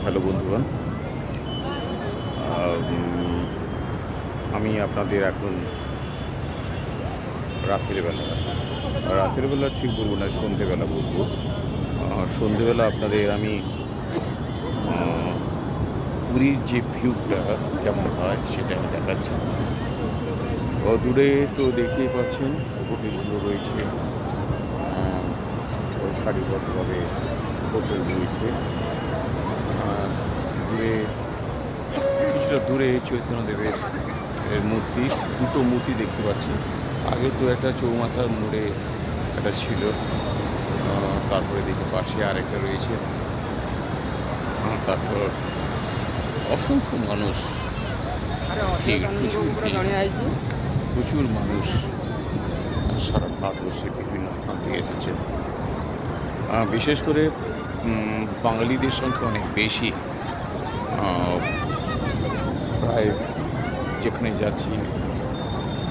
Hello বন্ধুগণ, আমি আপনাদের এখন রাতের বেলা ঠিক বলবো না, সন্ধেবেলা বলবো। সন্ধেবেলা আপনাদের আমি পুরীর যে ভিউটা কেমন হয় সেটা আমি দেখাচ্ছি। দূরে তো দেখতেই পাচ্ছেন হোটেলগুলো রয়েছে, সারিবদ্ধভাবে হোটেল রয়েছে। দূরে কিছুটা দূরে চৈতন্যদেবের মূর্তি, দুটো মূর্তি দেখতে পাচ্ছি। আগে তো একটা চৌমাথার মোড়ে একটা ছিল, তারপরে দেখি পাশে আরেকটা রয়েছে। তারপর অসংখ্য মানুষ, প্রচুর মানুষ সারা ভারতবর্ষের বিভিন্ন স্থান থেকে এসেছে। বিশেষ করে বাঙালিদের সংখ্যা অনেক বেশি। প্রায় যেখানে যাচ্ছি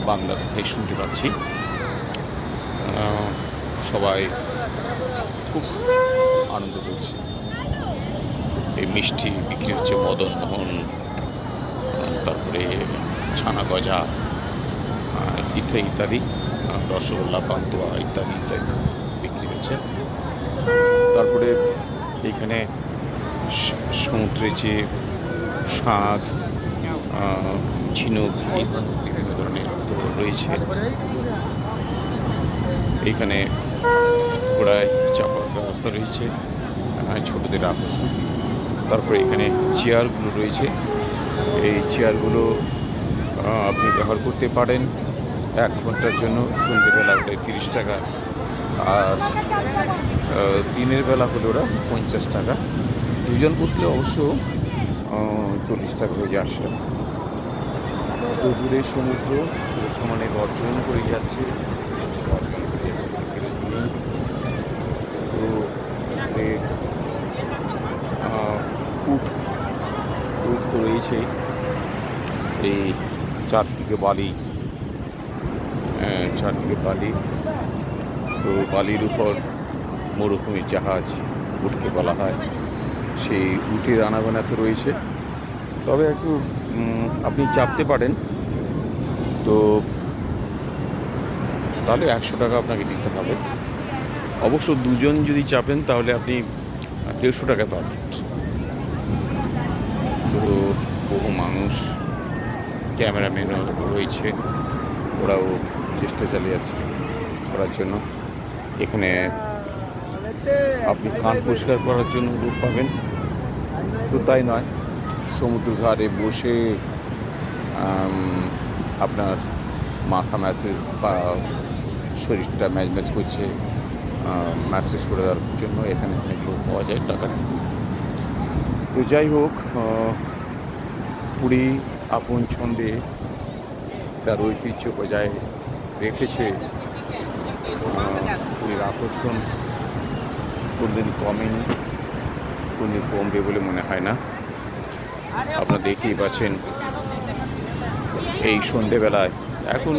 বাংলা কথাই শুনতে পাচ্ছি। সবাই খুব আনন্দ করছে। এই মিষ্টি বিক্রি হচ্ছে, মদন মোহন, তারপরে ছানা গজা ইত্যাদি ইত্যাদি, রসগোল্লা, পান্তুয়া ইত্যাদি ইত্যাদি বিক্রি হচ্ছে। তারপরে এইখানে সমুদ্রে যে শাক, ঝিনুক, এই ধরনের বিভিন্ন ধরনের রয়েছে। এইখানে ঘোড়ায় চাপার ব্যবস্থা রয়েছে, ছোটদের আকর্ষণ। তারপরে এখানে চেয়ারগুলো রয়েছে, এই চেয়ারগুলো আপনি ব্যবহার করতে পারেন 1 ঘন্টার জন্য। সন্ধ্যেবেলা হলে 30 টাকা, আর দিনের বেলা হলে ওরা 50 টাকা। দুজন বসলে অবশ্য 40 টাকা হয়ে যায়, 80 টাকা। তো দূরে সমুদ্র সমানে গর্জন করে যাচ্ছে। তো উট তো রয়েছে, এই চারদিকে বালি, তো বালির উপর মরুভূমির জাহাজ উটকে বলা হয়। সেই উটের আনাগোনা তো রয়েছে, তবে একটু আপনি চাপতে পারেন, তো তাহলে 100 টাকা আপনাকে দিতে হবে। অবশ্য দুজন যদি চাপেন তাহলে আপনি 150 টাকা পাবেন। তো বহু মানুষ, ক্যামেরাম্যানও রয়েছে, ওরাও চেষ্টা চালিয়ে যাচ্ছে করার জন্য। এখানে আপনি কান পরিষ্কার করার জন্য রূপ পাবেন। শুধু তাই নয়, সমুদ্র ধারে বসে আপনার মাথা ম্যাসেজ বা শরীরটা ম্যাচ করছে, ম্যাসেজ করে দেওয়ার জন্য এখানে অনেক লোক পাওয়া যায় টাকা। তো যাই হোক, পুরী আপন ছন্দে তার ঐতিহ্য বজায় রেখেছে। পুরীর আকর্ষণ কোনদিন কমবে বলে মনে হয় না। আপনারা দেখতেই পাচ্ছেন এই সন্ধেবেলায়, এখন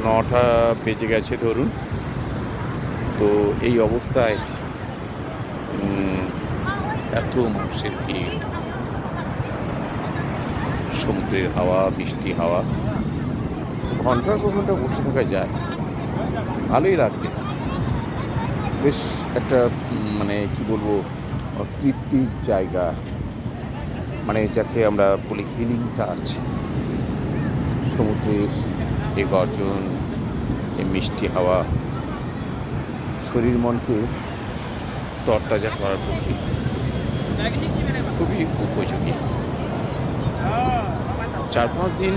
9টা বেজে গেছে ধরুন, তো এই অবস্থায় এত মানুষের ভিড়, সমুদ্রের হাওয়া, বৃষ্টি হাওয়া, ঘন্টার পর ঘন্টা বসে থাকা যায়, ভালোই লাগবে। বেশ একটা মানে কি বলবো, তৃপ্তির জায়গা, মানে যাকে আমরা বলি হিলিং টাচ। সমুদ্রের এই গর্জন, এই মিষ্টি হাওয়া শরীর মনকে তরতাজা করার পক্ষে খুবই উপযোগী। 4-5 দিন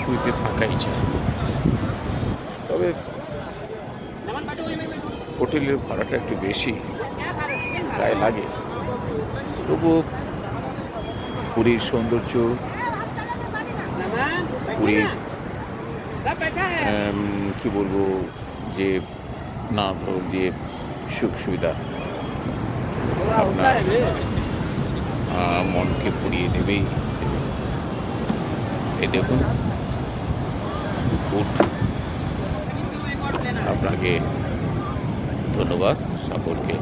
পুরীতে থাকাই যায়। তবে হোটেলের ভাড়াটা একটু বেশি গায়ে লাগে, তবুও পুরীর সৌন্দর্য, পুরীর কি বলবো, যে না ধরুন যে সুখ সুবিধা আপনার মনকে পুড়িয়ে দেবেই। এই দেখুন উট। আপনাকে ধন্যবাদ সকলকে।